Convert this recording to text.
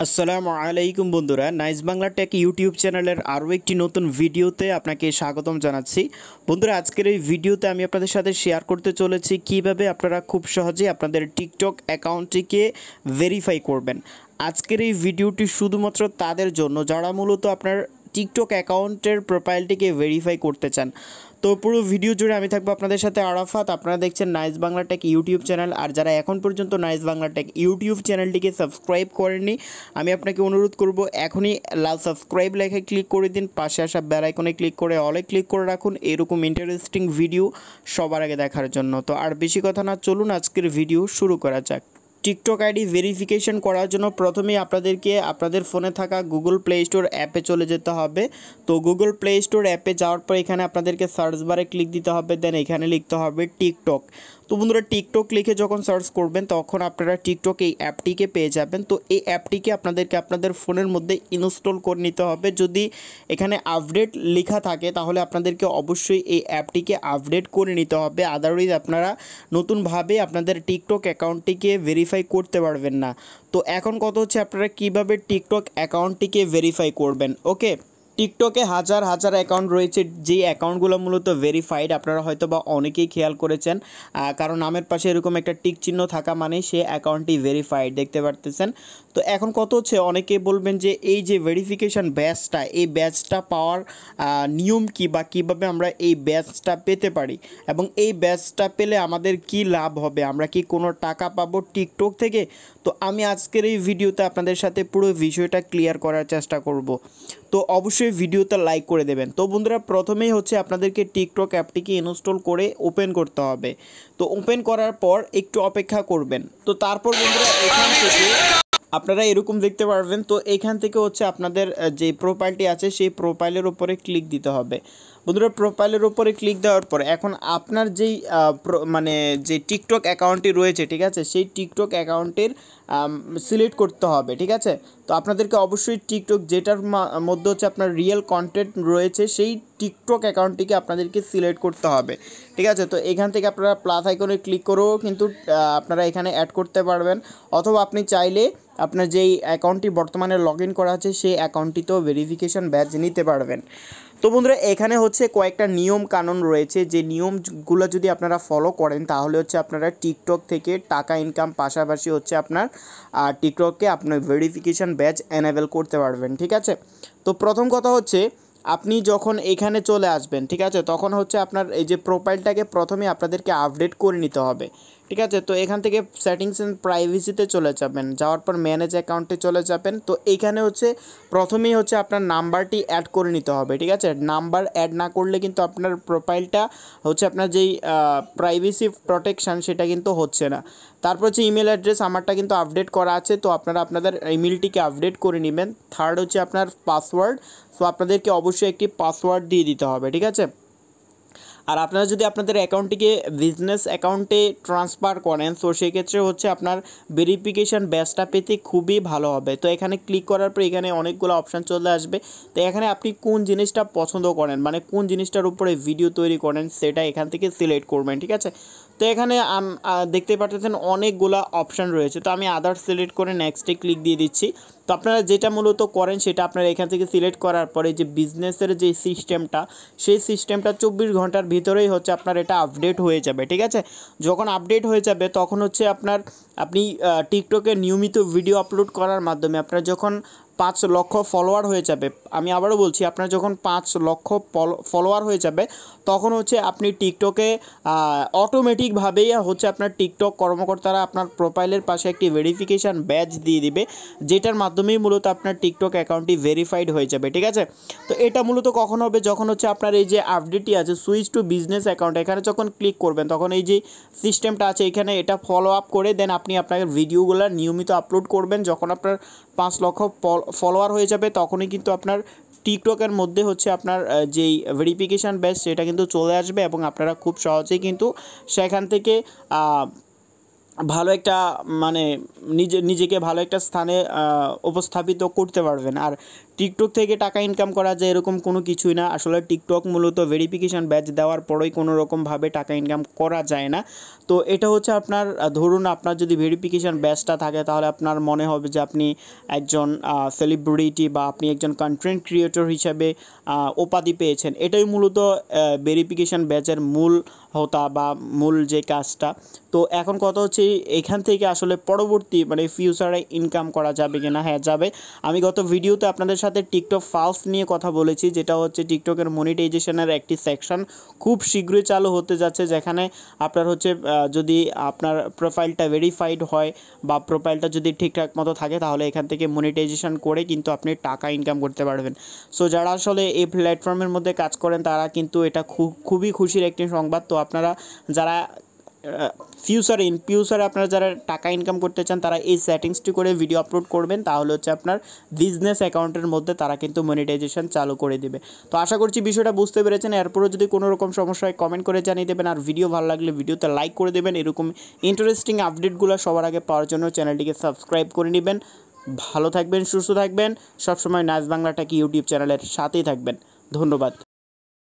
আসসালামু আলাইকুম বন্ধুরা, নাইস বাংলা টেক ইউটিউব চ্যানেলের আরও একটি নতুন ভিডিওতে আপনাকে স্বাগতম জানাচ্ছি। বন্ধুরা, আজকের এই ভিডিওতে আমি আপনাদের সাথে শেয়ার করতে চলেছি কিভাবে আপনারা খুব সহজে আপনাদের টিকটক অ্যাকাউন্টটিকে ভেরিফাই করবেন। আজকের এই ভিডিওটি শুধুমাত্র তাদের জন্য যারা মূলত আপনার টিকটক অ্যাকাউন্টের প্রোফাইলটিকে ভেরিফাই করতে চান। তো পুরো ভিডিও জুড়ে আমি থাকবো আপনাদের সাথে আরাফাত। আপনারা দেখছেন nice Bangla tech YouTube channel. আর যারা এখন পর্যন্ত নাইস বাংলা টেক ইউটিউব চ্যানেলটিকে সাবস্ক্রাইব করেননি, আমি আপনাকে অনুরোধ করব এখনই লাল সাবস্ক্রাইব লেখে ক্লিক করে দিন, পাশে আসা বেল আইকনে ক্লিক করে অলে ক্লিক করে রাখুন এরকম ইন্টারেস্টিং ভিডিও সবার আগে দেখার জন্য। তো আর বেশি কথা না, চলুন আজকের ভিডিও শুরু করা যাক। টিকটক আইডি ভেরিফিকেশন করার জন্য প্রথমেই আপনাদেরকে আপনাদের ফোনে থাকা গুগল প্লে স্টোর অ্যাপে চলে যেতে হবে। তো গুগল প্লে স্টোর অ্যাপে যাওয়ার পর এখানে আপনাদেরকে সার্চ বারে ক্লিক দিতে হবে, দেন এখানে লিখতে হবে টিকটক। তো বন্ধুরা, টিকটক লিখে যখন সার্চ করবেন তখন আপনারা টিকটক এই অ্যাপটিকে পেয়ে যাবেন। তো এই অ্যাপটিকে আপনাদেরকে আপনাদের ফোনের মধ্যে ইনস্টল করে নিতে হবে। যদি এখানে আপডেট লেখা থাকে তাহলে আপনাদেরকে অবশ্যই এই অ্যাপটিকে আপডেট করে নিতে হবে, আদারওয়াইজ আপনারা নতুনভাবে আপনাদের টিকটক অ্যাকাউন্টটিকে ভেরিফাই করতে পারবেন না। তো এখন কথা হচ্ছে আপনারা কিভাবে টিকটক অ্যাকাউন্টটিকে ভেরিফাই করবেন। ওকে, টিকটকে হাজার হাজার অ্যাকাউন্ট রয়েছে, যে অ্যাকাউন্টগুলো মূলত ভেরিফাইড। আপনারা হয়তো বা অনেকেই খেয়াল করেছেন, কারণ নামের পাশে এরকম একটা টিক চিহ্ন থাকা মানে সে অ্যাকাউন্টটি ভেরিফাইড, দেখতে পারতেছেন। তো এখন কত হচ্ছে, অনেকেই বলবেন যে এই যে ভেরিফিকেশান ব্যাচটা, এই ব্যাচটা পাওয়ার নিয়ম কী বা কীভাবে আমরা এই ব্যাচটা পেতে পারি এবং এই ব্যাচটা পেলে আমাদের কি লাভ হবে, আমরা কি কোনো টাকা পাবো টিকটক থেকে। তো আমি আজকের এই ভিডিওতে আপনাদের সাথে পুরো বিষয়টা ক্লিয়ার করার চেষ্টা করব। তো অবশ্যই ভিডিওতে লাইক করে দেবেন। তো বন্ধুরা, প্রথমেই হচ্ছে আপনাদেরকে টিকটক অ্যাপটিকে ইনস্টল করে ওপেন করতে হবে। তো ওপেন করার পর একটু অপেক্ষা করবেন। তো তারপর বন্ধুরা এখান থেকে আপনারা এরকম দেখতে পারবেন। তো এখান থেকে হচ্ছে আপনাদের যে প্রোফাইলটি আছে সেই প্রোফাইলের উপরে ক্লিক দিতে হবে। বন্ধুরা, প্রোফাইলের উপরে ক্লিক দেওয়ার পর এখন আপনার যেই মানে যে টিকটক অ্যাকাউন্টটি রয়েছে, ঠিক আছে, সেই টিকটক অ্যাকাউন্টের সিলেক্ট করতে হবে, ঠিক আছে। তো আপনাদেরকে অবশ্যই টিকটক যেটার মধ্যে হচ্ছে আপনার রিয়েল কন্টেন্ট রয়েছে সেই টিকটক অ্যাকাউন্টটিকে আপনাদেরকে সিলেক্ট করতে হবে, ঠিক আছে। তো এখান থেকে আপনারা প্লাস আইকনে ক্লিক করেও কিন্তু আপনারা এখানে অ্যাড করতে পারবেন, অথবা আপনি চাইলে আপনার যেই অ্যাকাউন্টটি বর্তমানে লগ ইন করা আছে সেই অ্যাকাউন্টটিতেও ভেরিফিকেশান ব্যাচ নিতে পারবেন। তো বন্ধুরা, এখানে হচ্ছে কয়েকটা নিয়ম কানুন রয়েছে, যে নিয়মগুলো যদি আপনারা ফলো করেন তাহলে হচ্ছে আপনারা টিকটক থেকে টাকা ইনকাম পাশাপাশি হচ্ছে আপনার টিকটককে আপনার ভেরিফিকেশান ব্যাচ এনেবল করতে পারবেন, ঠিক আছে। তো প্রথম কথা হচ্ছে আপনি যখন এখানে চলে আসবেন, ঠিক আছে, তখন হচ্ছে আপনার এই যে প্রোফাইলটাকে প্রথমে আপনাদেরকে আপডেট করে নিতে হবে, ঠিক আছে। তো এখান থেকে সেটিংস অ্যান্ড প্রাইভেসিতে চলে যাবেন, যাওয়ার পর ম্যানেজ অ্যাকাউন্টে চলে যাবেন। তো এইখানে হচ্ছে প্রথমেই হচ্ছে আপনার নাম্বারটি অ্যাড করে নিতে হবে, ঠিক আছে। নাম্বার অ্যাড না করলে কিন্তু আপনার প্রোফাইলটা হচ্ছে আপনার যেই প্রাইভেসি প্রোটেকশান সেটা কিন্তু হচ্ছে না। তারপর হচ্ছে ইমেল অ্যাড্রেস, আমারটা কিন্তু আপডেট করা আছে, তো আপনারা আপনাদের ইমেলটিকে আপডেট করে নেবেন। থার্ড হচ্ছে আপনার পাসওয়ার্ড, সো আপনাদেরকে অবশ্যই একটি পাসওয়ার্ড দিয়ে দিতে হবে, ঠিক আছে। আর আপনারা যদি আপনাদের অ্যাকাউন্টটিকে বিজনেস অ্যাকাউন্টে ট্রান্সফার করেন, সো সেক্ষেত্রে হচ্ছে আপনার ভেরিফিকেশান ব্যাচটা পেতে খুবই ভালো হবে। তো এখানে ক্লিক করার পর এখানে অনেকগুলো অপশান চলে আসবে। তো এখানে আপনি কোন জিনিসটা পছন্দ করেন, মানে কোন জিনিসটার উপরে ভিডিও তৈরি করেন সেটা এখান থেকে সিলেক্ট করবেন, ঠিক আছে। তো এখানে দেখতে পাচ্ছেন অনেকগুলো অপশান রয়েছে, তো আমি আদার্স সিলেক্ট করে নেক্সটে ক্লিক দিয়ে দিচ্ছি। তো আপনারা যেটা মূলত করেন সেটা আপনারা এখান থেকে সিলেক্ট করার পরে যে বিজনেসের যে সিস্টেমটা, সেই সিস্টেমটা 24 ঘন্টার ভিতরেই হচ্ছে আপনার এটা আপডেট হয়ে যাবে, ঠিক আছে। যখন আপডেট হয়ে যাবে তখন হচ্ছে আপনি টিকটকে নিয়মিত ভিডিও আপলোড করার মাধ্যমে আপনার যখন 5 লক্ষ ফলোয়ার হয়ে যাবে, আমি আবারও বলছি, আপনার যখন 5 লক্ষ ফলোয়ার হয়ে যাবে তখন হচ্ছে আপনি টিকটকে অটোমেটিকভাবেই হচ্ছে আপনার টিকটক কর্মকর্তারা আপনার প্রোফাইলের পাশে একটি ভেরিফিকেশান ব্যাচ দিয়ে দিবে, যেটার মাধ্যমেই মূলত আপনার টিকটক অ্যাকাউন্টটি ভেরিফাইড হয়ে যাবে, ঠিক আছে। তো এটা মূলত কখন হবে, যখন হচ্ছে আপনার এই যে আপডেটটি আছে সুইচ টু বিজনেস অ্যাকাউন্ট, এখানে যখন ক্লিক করবেন তখন এই যে সিস্টেমটা আছে এখানে এটা ফলো আপ করে দেন আপনি আপনার ভিডিওগুলো নিয়মিত আপলোড করবেন। যখন আপনার 5 লক্ষ ফলোয়ার হয়ে যাবে তখনই কিন্তু আপনার টিকটকের মধ্যে হচ্ছে আপনার যেই ভেরিফিকেশান ব্যাচ সেটা কিন্তু চলে আসবে এবং আপনারা খুব সহজেই কিন্তু সেখান থেকে ভালো একটা মানে নিজেকে ভালো একটা স্থানে উপস্থাপিত করতে পারবেন। আর টিকটক থেকে টাকা ইনকাম করা যায় এরকম কোনো কিছুই না। আসলে টিকটক মূলত ভেরিফিকেশান ব্যাচ দেওয়ার পরেই কোনো রকমভাবে টাকা ইনকাম করা যায় না। তো এটা হচ্ছে আপনার ধরুন আপনার যদি ভেরিফিকেশান ব্যাচটা থাকে তাহলে আপনার মনে হবে যে আপনি একজন সেলিব্রিটি বা আপনি একজন কন্টেন্ট ক্রিয়েটর হিসাবে উপাধি পেয়েছেন। এটাই মূলত ভেরিফিকেশান ব্যাচের মূল হোতা বা মূল যে কাজটা। তো এখন কথা হচ্ছে এখান থেকে আসলে পরবর্তী মানে ফিউচারে ইনকাম করা যাবে কি না? হ্যাঁ যাবে। আমি গত ভিডিওতে আপনাদের সাথে টিকটক ফালস নিয়ে কথা বলেছি, যেটা হচ্ছে টিকটকের মনিটাইজেশনের একটি সেকশন খুব শীঘ্রই চালু হতে যাচ্ছে, যেখানে আপনার হচ্ছে যদি আপনার প্রোফাইলটা ভেরিফাইড হয় বা প্রোফাইলটা যদি ঠিকঠাক মতো থাকে তাহলে এখান থেকে মনিটাইজেশন করে কিন্তু আপনি টাকা ইনকাম করতে পারবেন। সো যারা আসলে এই প্ল্যাটফর্মের মধ্যে কাজ করেন তারা কিন্তু এটা খুবই খুশির একটি সংবাদ। তো আপনারা যারা ফিউচারে আপনারা যারা টাকা ইনকাম করতে চান তারা এই সেটিংসটি করে ভিডিও আপলোড করবেন, তাহলে হচ্ছে আপনার বিজনেস অ্যাকাউন্টের মধ্যে তারা কিন্তু মনিটাইজেশন চালু করে দেবে। তো আশা করছি বিষয়টা বুঝতে পেরেছেন। এরপরও যদি কোনো রকম সমস্যা হয় কমেন্ট করে জানিয়ে দেবেন, আর ভিডিও ভালো লাগলে ভিডিওতে লাইক করে দেবেন। এরকম ইন্টারেস্টিং আপডেটগুলো সবার আগে পাওয়ার জন্য চ্যানেলটিকে সাবস্ক্রাইব করে নেবেন। ভালো থাকবেন, সুস্থ থাকবেন, সবসময় নাইস বাংলা টেক ইউটিউব চ্যানেলের সাথেই থাকবেন। ধন্যবাদ।